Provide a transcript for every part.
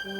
In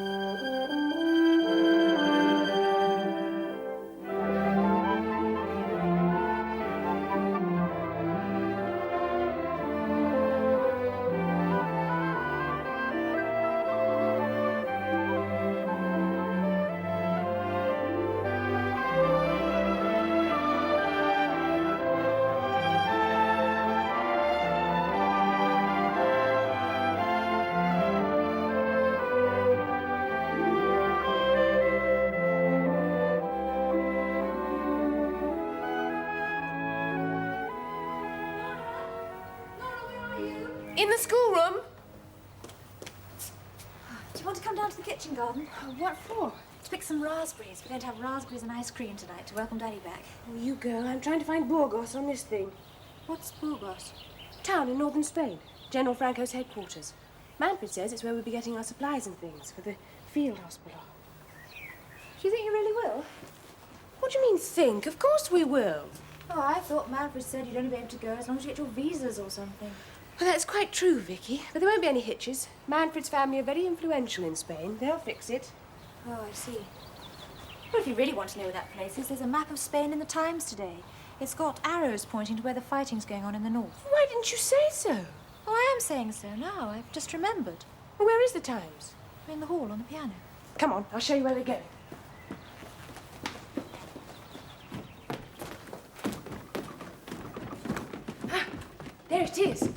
the schoolroom. Do you want to come down to the kitchen garden? What for? To pick some raspberries. We're going to have raspberries and ice cream tonight to welcome Daddy back. Oh, you girl, I'm trying to find Burgos on this thing. What's Burgos? Town in northern Spain. General Franco's headquarters. Manfred says it's where we'll be getting our supplies and things for the field hospital. Do you think you really will? What do you mean, think? Of course we will. Oh, I thought Manfred said you'd only be able to go as long as you get your visas or something. Well, that's quite true, Vicky. But there won't be any hitches. Manfred's family are very influential in Spain. They'll fix it. Oh, I see. Well, if you really want to know where that place is, there's a map of Spain in the Times today. It's got arrows pointing to where the fighting's going on in the north. Why didn't you say so? Oh, I am saying so now. I've just remembered. Well, where is the Times? We're in the hall on the piano. Come on, I'll show you where they're going. Ah, there it is.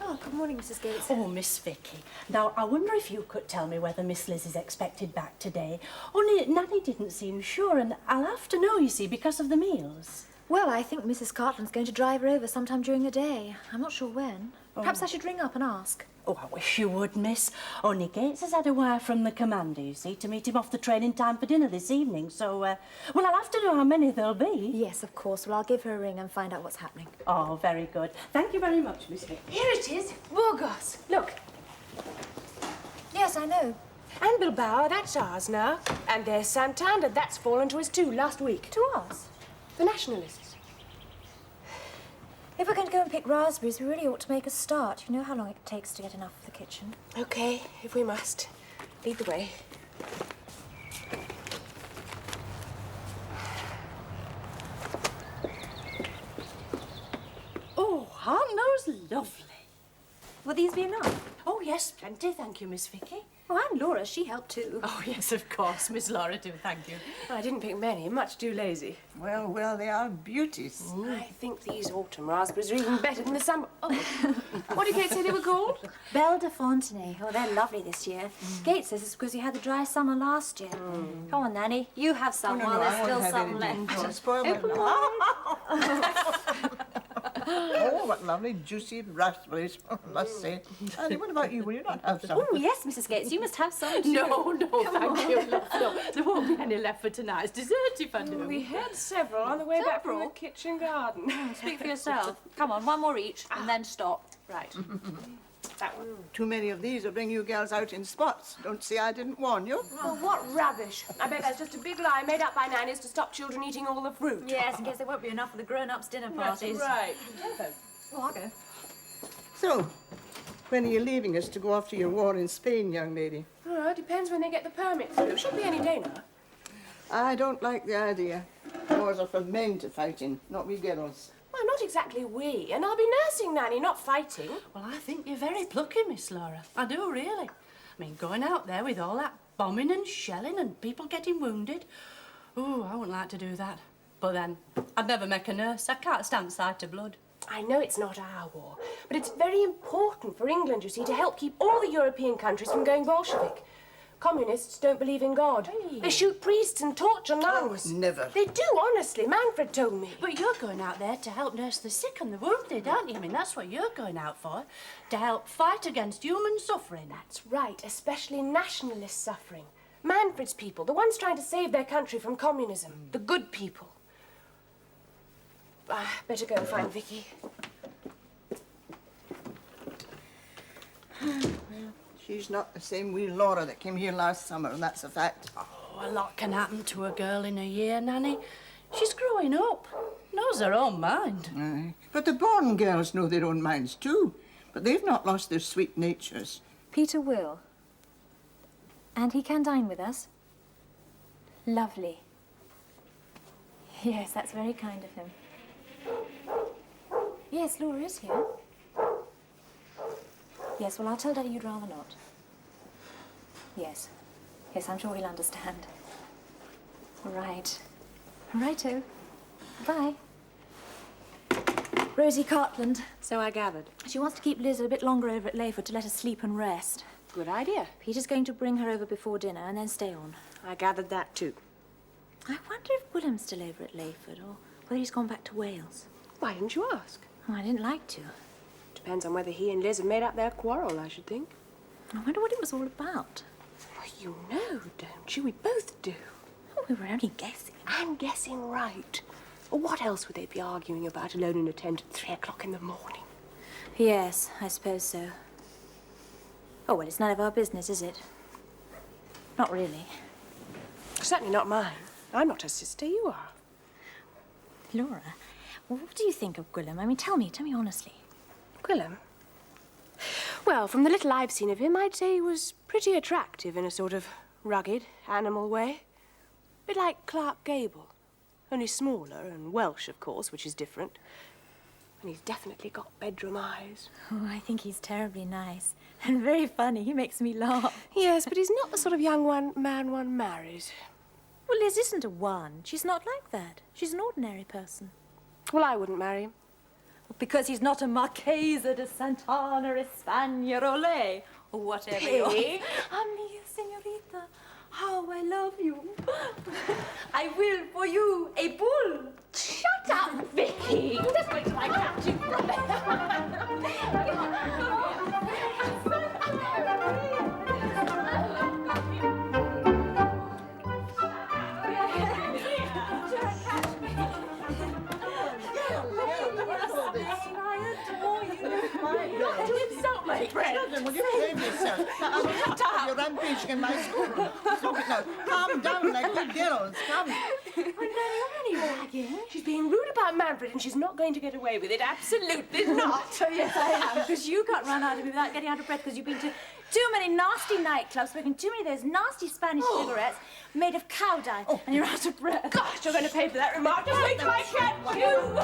Oh, good morning, Mrs. Gates. Oh, Miss Vicky. Now, I wonder if you could tell me whether Miss Liz is expected back today. Only Nanny didn't seem sure, and I'll have to know, you see, because of the meals. Well, I think Mrs. Cartland's going to drive her over sometime during the day. I'm not sure when. Perhaps I should ring up and ask. Oh, I wish you would, miss. Only Gates has had a wire from the commander, you see, to meet him off the train in time for dinner this evening. So, well, I'll have to know how many there'll be. Yes, of course. Well, I'll give her a ring and find out what's happening. Oh, very good. Thank you very much, Miss Vicky. Here it is, Burgos. Look. Yes, I know. And Bilbao, that's ours now. And there's Santander, that's fallen to us too last week. To us? The nationalists. If we're going to go and pick raspberries, we really ought to make a start. You know how long it takes to get enough for the kitchen. Okay, if we must. Lead the way. Oh, aren't those lovely? Will these be enough? Oh, yes, plenty, thank you, Miss Vicky. Oh, and Laura, she helped too. Oh, yes, of course, Miss Laura too, thank you. I didn't pick many, much too lazy. Well, well, they are beauties. I think these autumn raspberries are even better than the summer. Oh, what did Kate say they were called? Belle de Fontenay. Oh, they're lovely this year. Gates says it's because you had the dry summer last year. Come on, Nanny. You have some while there's still some left. Don't spoil my Oh, what lovely, juicy raspberries, I must say. Annie, what about you? Will you not have some? Oh, yes, Mrs. Gates. You must have some too. No, thank you, love. No, there won't be any left for tonight's dessert if I do. We had several on the way back from the kitchen garden. Speak for yourself. Come on, one more each, and then stop. Right. That one. Too many of these will bring you girls out in spots. Don't see I didn't warn you. Oh, what rubbish. I bet that's just a big lie made up by nannies to stop children eating all the fruit. Yes, in case there won't be enough for the grown-ups' dinner parties. That's right. Oh, I'll go. So, when are you leaving us to go off to your war in Spain, young lady? Oh, it depends when they get the permit through. Should be any day now. I don't like the idea. Wars are for men to fight in, not we girls. Well, not exactly we. And I'll be nursing Nanny, not fighting. Well, I think you're very plucky, Miss Laura. I do, really. I mean, going out there with all that bombing and shelling and people getting wounded. Ooh, I wouldn't like to do that. But then, I'd never make a nurse. I can't stand sight of blood. I know it's not our war, but it's very important for England, you see, to help keep all the European countries from going Bolshevik. Communists don't believe in God. Hey. They shoot priests and torture nuns. Never. They do, honestly. Manfred told me. But you're going out there to help nurse the sick and the wounded, aren't you? I mean, that's what you're going out for. To help fight against human suffering. That's right, especially nationalist suffering. Manfred's people, the ones trying to save their country from communism. The good people. Better go and find Vicky. She's not the same wee Laura that came here last summer, and that's a fact. Oh, a lot can happen to a girl in a year, Nanny. She's growing up. No knows her own mind. Aye. But the born girls know their own minds too. But they've not lost their sweet natures. Peter will. And he can dine with us. Lovely. Yes, that's very kind of him. Yes, Laura is here. Yes, well, I'll tell Daddy you'd rather not. Yes. Yes, I'm sure he'll understand. Right. Righto. Bye. Rosie Cartland. So I gathered. She wants to keep Liz a bit longer over at Layford to let her sleep and rest. Good idea. Peter's going to bring her over before dinner and then stay on. I gathered that too. I wonder if Willem's still over at Layford or whether he's gone back to Wales. Why didn't you ask? Oh, I didn't like to. Depends on whether he and Liz have made up their quarrel, I should think. I wonder what it was all about. Well, you know, don't you? We both do. Oh, we were only guessing. And guessing right. Well, what else would they be arguing about alone in a tent at 3 o'clock in the morning? Yes, I suppose so. Oh, well, it's none of our business, is it? Not really. Certainly not mine. I'm not her sister, you are. Laura, well, what do you think of Gwilym? I mean, tell me honestly. Gwilym? Well, from the little I've seen of him, I'd say he was pretty attractive in a sort of rugged, animal way. A bit like Clark Gable. Only smaller and Welsh, of course, which is different. And he's definitely got bedroom eyes. Oh, I think he's terribly nice and very funny. He makes me laugh. Yes, but he's not the sort of young man one marries. Well, Liz isn't a one. She's not like that. She's an ordinary person. Well, I wouldn't marry him. Because he's not a Marchesa de Santana Espagnole or whatever. Hey. Amiga, señorita, how I love you. I will for you a bull. Shut up, Vicky! Just wait till I catch you. Not to insult my friend. Children, will you behave yourself? Now, shut up. You're rampaging in my schoolroom. Stop it now. Calm down like good girls. Come. She's being rude about Manfred and she's not going to get away with it. Absolutely not. Oh, yes, I am, because you can't run out of me without getting out of breath because you've been to too many nasty nightclubs, smoking too many of those nasty Spanish cigarettes made of cow dung, and you're out of breath. Gosh, you're going to pay for that remark. Just wait till I catch you.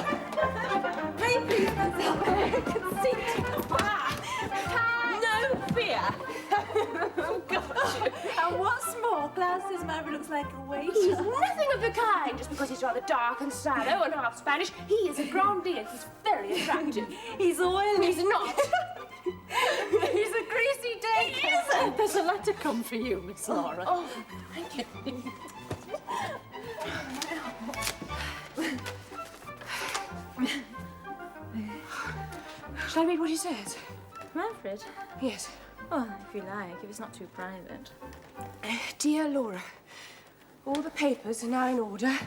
Maybe conceited. No fear. Oh, gosh. And what's more, Klaus says Manfred looks like a waiter. He's nothing of the kind. Just because he's rather dark and sallow and half Spanish, he is a grandee and he's very attractive. He's oily. He's not. He's a greasy day. He isn't. There's a letter come for you, Miss Laura. Oh, thank you. Shall I read what he says? Manfred? Yes. Oh, if you like, if it's not too private. Dear Laura, all the papers are now in order,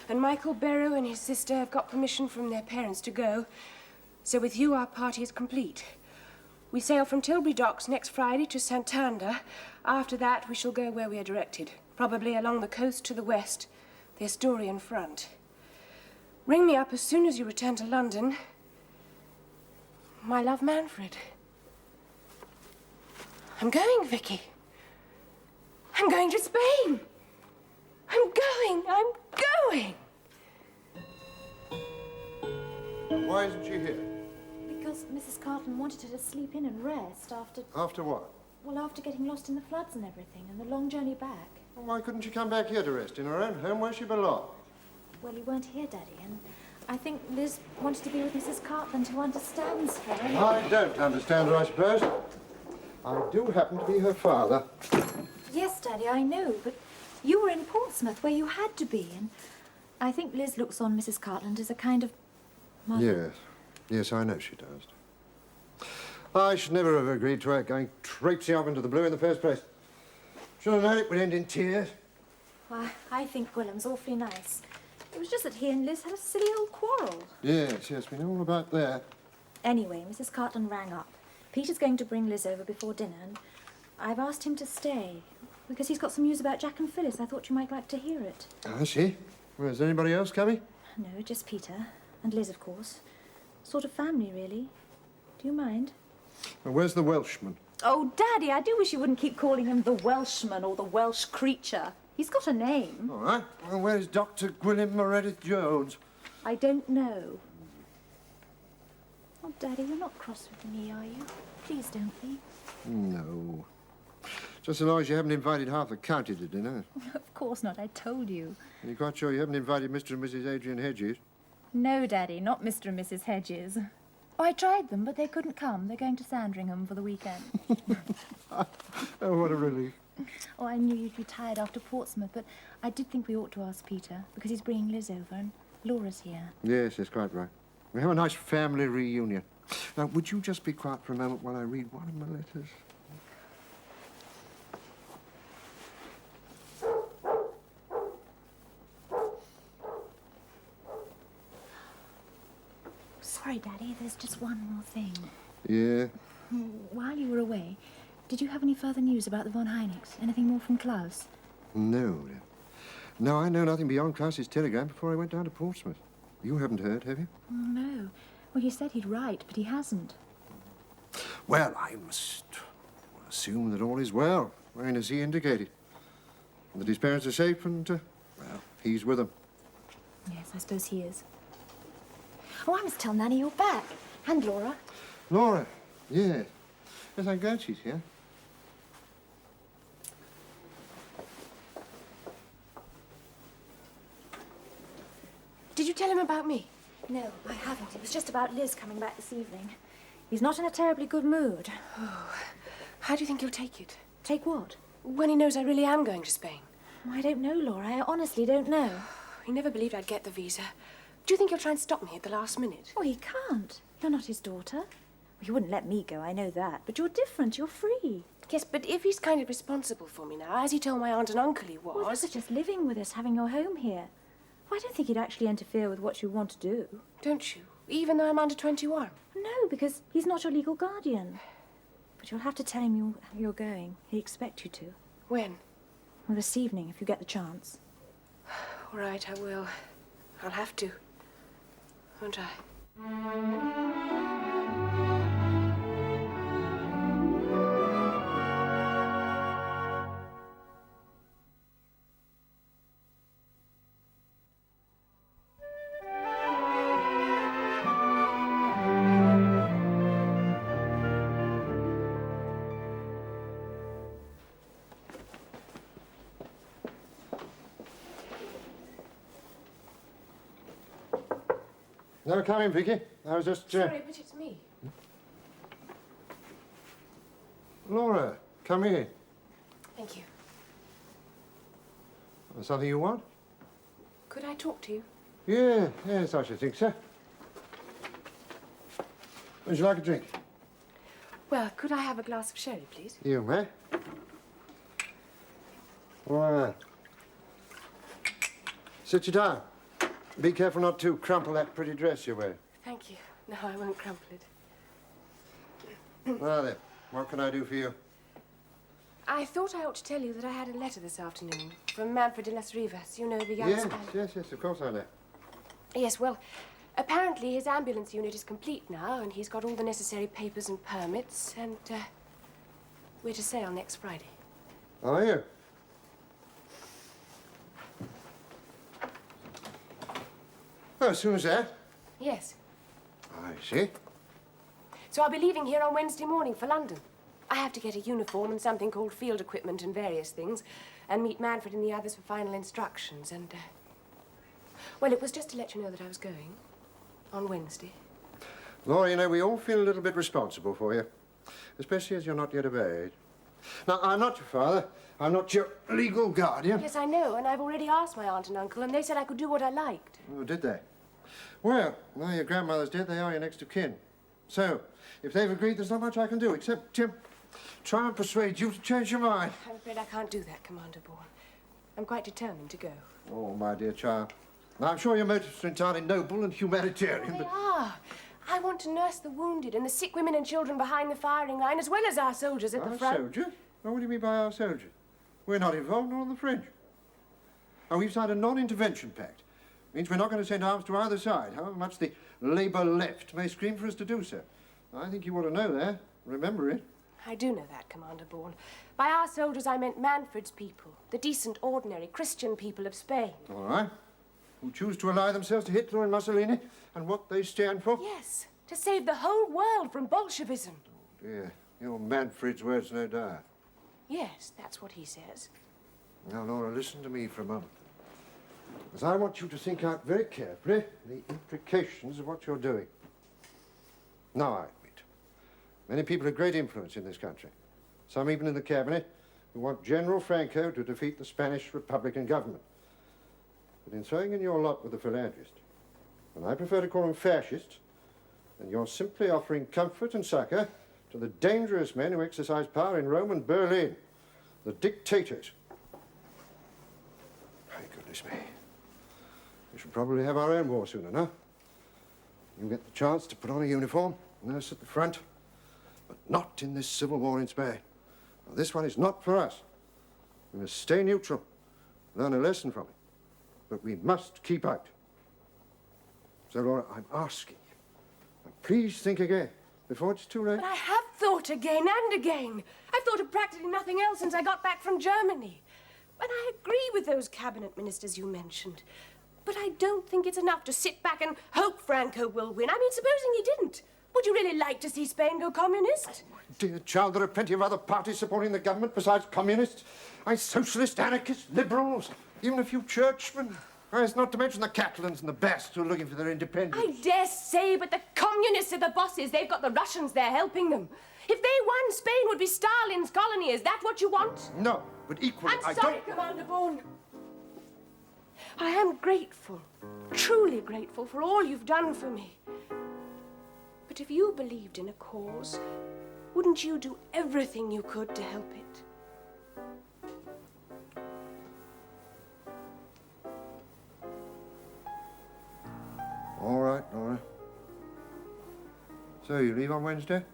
and Michael Barrow and his sister have got permission from their parents to go. So with you, our party is complete. We sail from Tilbury Docks next Friday to Santander. After that, we shall go where we are directed, probably along the coast to the west, the Asturian front. Ring me up as soon as you return to London. My love, Manfred. I'm going, Vicky. I'm going to Spain. I'm going. Why isn't she here? Because Mrs. Carton wanted her to sleep in and rest after... After what? Well, after getting lost in the floods and everything, and the long journey back. Well, why couldn't she come back here to rest, in her own home where she belonged? Well, you weren't here, Daddy, and I think Liz wanted to be with Mrs. Cartland, who understands her. I don't understand her, I suppose. I do happen to be her father. Yes, Daddy, I know, but you were in Portsmouth, where you had to be, and I think Liz looks on Mrs. Cartland as a kind of mother. Yes. Yes, I know she does. I should never have agreed to her going traipsing off into the blue in the first place. Should have known it would end in tears. Well, I think Gwilym's awfully nice. It was just that he and Liz had a silly old quarrel. Yes, we know all about that. Anyway, Mrs. Cartland rang up. Peter's going to bring Liz over before dinner, and I've asked him to stay because he's got some news about Jack and Phyllis. I thought you might like to hear it. I see. Well, is anybody else coming? No, just Peter. And Liz, of course. Sort of family, really. Do you mind? Well, where's the Welshman? Oh, Daddy, I do wish you wouldn't keep calling him the Welshman or the Welsh creature. He's got a name. All right. Well, where's Dr. Gwilym Meredith Jones? I don't know. Oh, Daddy, you're not cross with me, are you? Please don't be. No. Just so long as you haven't invited half the county to dinner. Of course not, I told you. Are you quite sure you haven't invited Mr. and Mrs. Adrian Hedges? No, Daddy, not Mr. and Mrs. Hedges. Oh, I tried them, but they couldn't come. They're going to Sandringham for the weekend. Oh, what a relief. Oh, I knew you'd be tired after Portsmouth, but I did think we ought to ask Peter, because he's bringing Liz over, and Laura's here. Yes, that's quite right. We have a nice family reunion. Now, would you just be quiet for a moment while I read one of my letters? Sorry, Daddy, there's just one more thing. Yeah? While you were away, did you have any further news about the von Heineck's? Anything more from Klaus? No. No, I know nothing beyond Klaus's telegram before I went down to Portsmouth. You haven't heard, have you? Oh, no. Well, he said he'd write, but he hasn't. Well, I must assume that all is well, plain as he indicated. That his parents are safe and, well, he's with them. Yes, I suppose he is. Oh, I must tell Nanny you're back. And Laura. Laura? Yes. Yes, I'm glad she's here. Did you tell him about me? No, I haven't. It was just about Liz coming back this evening. He's not in a terribly good mood. Oh, how do you think he'll take it? Take what? When he knows I really am going to Spain. I don't know, Laura. I honestly don't know. He never believed I'd get the visa. Do you think he'll try and stop me at the last minute? Oh, he can't. You're not his daughter. He wouldn't let me go, I know that. But you're different. You're free. Yes, but if he's kind of responsible for me now, as he told my aunt and uncle he Well, was... that's just living with us, having your home here. Well, I don't think he'd actually interfere with what you want to do. Don't you? Even though I'm under 21? No, because he's not your legal guardian. But you'll have to tell him you're going. He'd expect you to. When? Well, this evening, if you get the chance. All right, I will. I'll have to. Won't I? No, come in, Vicky. I was just... Sorry, but it's me. Laura, come in. Thank you. Something you want? Could I talk to you? Yes, I should think so. Would you like a drink? Well, could I have a glass of sherry, please? You may. All right. Sit you down. Be careful not to crumple that pretty dress you're wearing. Thank you. No, I won't crumple it. Now then, what can I do for you? I thought I ought to tell you that I had a letter this afternoon from Manfred de las Rivas. You know, the young Spaniard. Yes, of course I know. Yes, well, apparently his ambulance unit is complete now, and he's got all the necessary papers and permits, and we're to sail next Friday. Are you? Oh, as soon as that? Yes. I see. So I'll be leaving here on Wednesday morning for London. I have to get a uniform and something called field equipment and various things, and meet Manfred and the others for final instructions, and, well, it was just to let you know that I was going on Wednesday. Laura, you know, we all feel a little bit responsible for you, especially as you're not yet of age. Now, I'm not your father. I'm not your legal guardian. Yes, I know, and I've already asked my aunt and uncle, and they said I could do what I liked. Oh, did they? Well, now your grandmother's dead, they are your next of kin. So, if they've agreed, there's not much I can do, except, try and persuade you to change your mind. I'm afraid I can't do that, Commander Bourne. I'm quite determined to go. Oh, my dear child. Now, I'm sure your motives are entirely noble and humanitarian, They but... are. I want to nurse the wounded and the sick women and children behind the firing line, as well as our soldiers at the Our front. soldiers? Well, what do you mean by our soldiers? We're not involved, nor on the fringe. Oh, we've signed a non-intervention pact. Means we're not going to send arms to either side, however much the Labour left may scream for us to do so. I think you ought to know that. Remember it. I do know that, Commander Bourne. By our soldiers, I meant Manfred's people, the decent, ordinary, Christian people of Spain. All right. Who choose to ally themselves to Hitler and Mussolini and what they stand for? Yes, to save the whole world from Bolshevism. Oh, dear. Your Manfred's words, no doubt. Yes, that's what he says. Now, Laura, listen to me for a moment. Because I want you to think out very carefully the implications of what you're doing. Now, I admit, many people of great influence in this country, some even in the cabinet, who want General Franco to defeat the Spanish Republican government. But in throwing in your lot with the philanthropists, and I prefer to call them fascists, then you're simply offering comfort and succor to the dangerous men who exercise power in Rome and Berlin, the dictators. My goodness me. We should probably have our own war soon enough. You get the chance to put on a uniform, nurse at the front, but not in this civil war in Spain. Now, this one is not for us. We must stay neutral, learn a lesson from it, but we must keep out. So, Laura, I'm asking you, now, please think again before it's too late. But I have thought again and again. I've thought of practically nothing else since I got back from Germany. And I agree with those cabinet ministers you mentioned. But I don't think it's enough to sit back and hope Franco will win. I mean, supposing he didn't. Would you really like to see Spain go communist? Dear child, there are plenty of other parties supporting the government besides communists. Socialists, anarchists, liberals, even a few churchmen. It's not to mention the Catalans and the Basques who are looking for their independence. I dare say, but the communists are the bosses. They've got the Russians there helping them. If they won, Spain would be Stalin's colony. Is that what you want? No, but equally, I'm sorry, Commander Bourne. I am grateful, truly grateful for all you've done for me. But if you believed in a cause, wouldn't you do everything you could to help it? All right, Laura. So, you leave on Wednesday?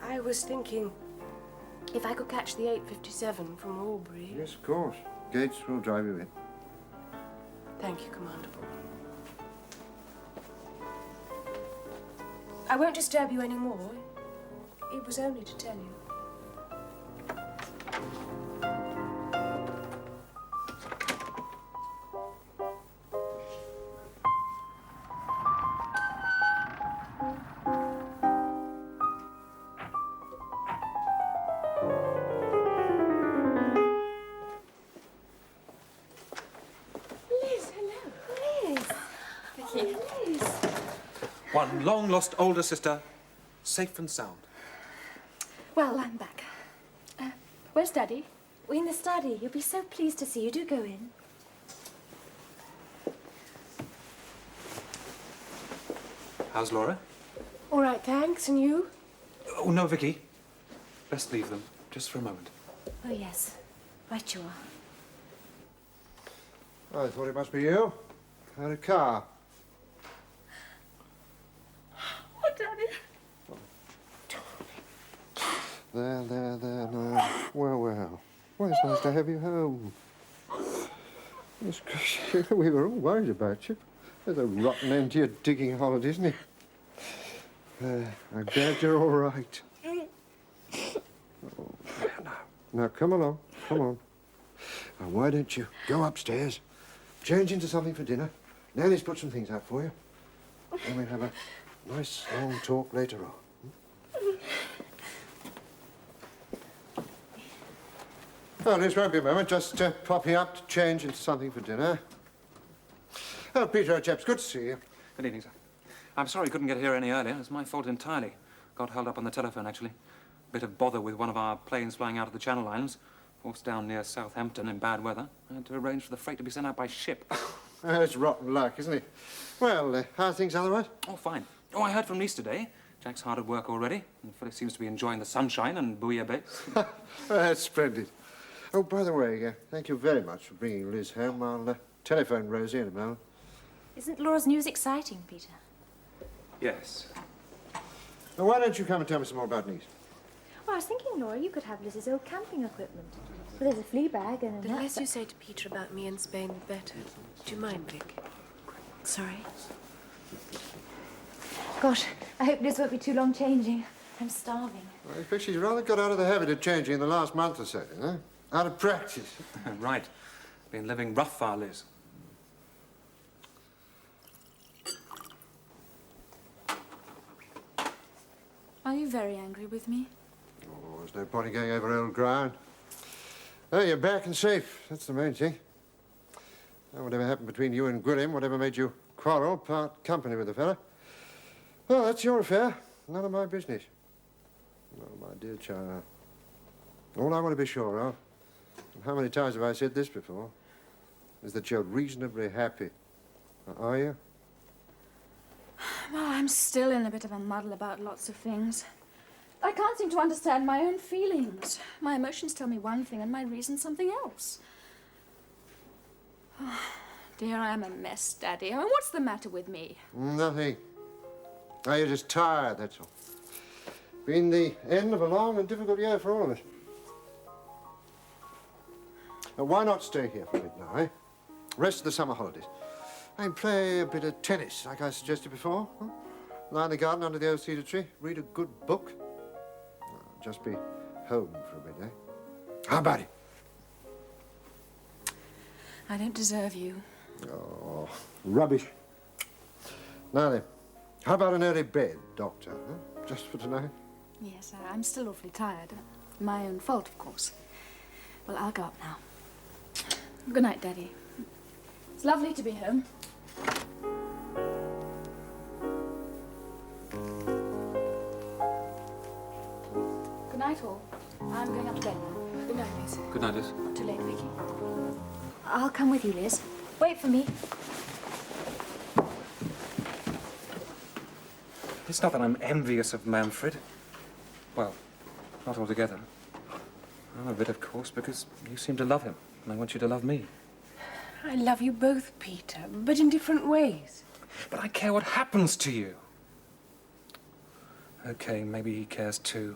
I was thinking if I could catch the 8:57 from Albury. Yes, of course. Gates will drive you in. Thank you, Commander Bourne. I won't disturb you any more. It was only to tell you. One long-lost older sister, safe and sound. Well, I'm back. Where's Daddy? We're in the study. You'll be so pleased to see you. Do go in. How's Laura? All right, thanks. And you? Oh, no, Vicky. Best leave them, just for a moment. Oh, yes. Right you are. I thought it must be you. Had a car. Oh, Daddy. There, now. Well. Well, it's nice to have you home. Yes, we were all worried about you. There's a rotten end to your digging holiday, isn't it? I'm glad you're all right. Oh, now, come along. Come on. Now, why don't you go upstairs, change into something for dinner. Nanny's put some things out for you. And we'll have a nice long talk later on. Oh, this won't be a moment. Just popping up to change into something for dinner. Oh, Peter, chaps, good to see you. Good evening, sir. I'm sorry I couldn't get here any earlier. It's my fault entirely. Got held up on the telephone, actually. Bit of bother with one of our planes flying out of the Channel Islands. Forced down near Southampton in bad weather. I had to arrange for the freight to be sent out by ship. That's rotten luck, isn't it? Well, how are things otherwise? Oh, fine. Oh, I heard from Nice today. Jack's hard at work already. And Phyllis seems to be enjoying the sunshine and bouillabaisse. That's splendid. Oh, by the way, thank you very much for bringing Liz home. I'll telephone Rosie in a moment. Isn't Laura's news exciting, Peter? Yes. Now, why don't you come and tell me some more about Nice? Well, I was thinking, Laura, you could have Liz's old camping equipment. Well, there's a flea bag and a The nut- less you say to Peter about me in Spain, the better. Do you mind, Vic? Sorry. Gosh, I hope Liz won't be too long changing. I'm starving. Well, I think she's rather got out of the habit of changing in the last month or so, you know? Out of practice. Right. Been living rough far, Liz. Are you very angry with me? Oh, there's no point in going over old ground. Oh, you're back and safe. That's the main thing. Now, whatever happened between you and Gwilym, whatever made you quarrel, part company with the fella, well, that's your affair. None of my business. Oh, my dear child. All I want to be sure of, and how many times have I said this before, is that you're reasonably happy. Are you? Well, I'm still in a bit of a muddle about lots of things. I can't seem to understand my own feelings. My emotions tell me one thing and my reason something else. Oh, dear, I am a mess, Daddy. I mean, what's the matter with me? Nothing. Oh, you're just tired, that's all. Been the end of a long and difficult year for all of us. Now, why not stay here for a bit now, eh? Rest of the summer holidays. And play a bit of tennis, like I suggested before. Huh? Lie in the garden under the old cedar tree, read a good book. Just be home for a bit, eh? How about it? I don't deserve you. Oh, rubbish. Now then, how about an early bed, Doctor? Huh? Just for tonight? Yes, I'm still awfully tired. My own fault, of course. Well, I'll go up now. Good night, Daddy. It's lovely to be home. Good night, all. I'm going up to bed now. Good night, Liz. Good night, Liz. Not too late, Vicky. I'll come with you, Liz. Wait for me. It's not that I'm envious of Manfred. Well, not altogether. I'm a bit, of course, because you seem to love him, and I want you to love me. I love you both, Peter, but in different ways. But I care what happens to you. Okay, maybe he cares too.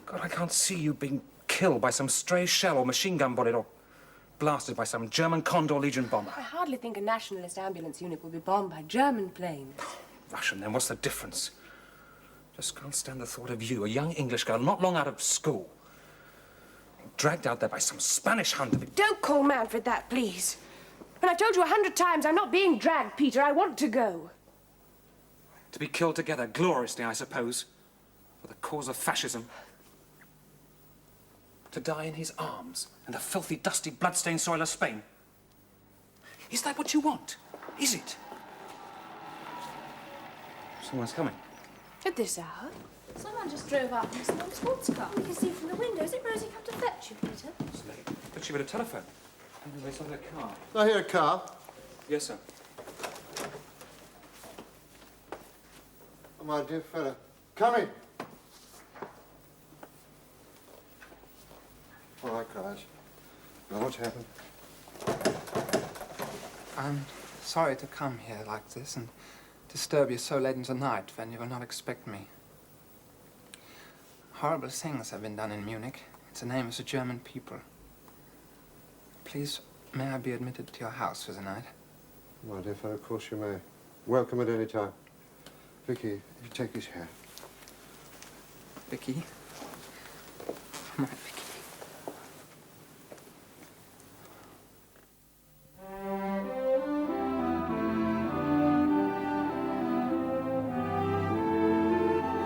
God, I can't see you being killed by some stray shell or machine gun bullet or blasted by some German Condor Legion bomber. I hardly think a nationalist ambulance unit will be bombed by German planes. Russian, then, what's the difference? Just can't stand the thought of you, a young English girl, not long out of school, dragged out there by some Spanish hunter. Don't call Manfred that, please. And I've told you 100 times I'm not being dragged, Peter. I want to go. To be killed together, gloriously, I suppose, for the cause of fascism. To die in his arms, in the filthy, dusty, blood-stained soil of Spain. Is that what you want? Is it? Someone's coming. At this hour? Someone just drove up in a small sports car. You can see from the window. Is it Rosie come to fetch you, Peter? It's late. But she had a telephone. Anyway, it's on her car. I hear a car. Yes, sir. Oh, my dear fellow. Come in. All right, Crash. Now, what's happened? I'm sorry to come here like this and disturb you so late into the night when you will not expect me. Horrible things have been done in Munich. It's the name of the German people. Please, may I be admitted to your house for the night? My dear fellow, of course you may. Welcome at any time. Vicky, you take his hat. Vicky? My Vicky.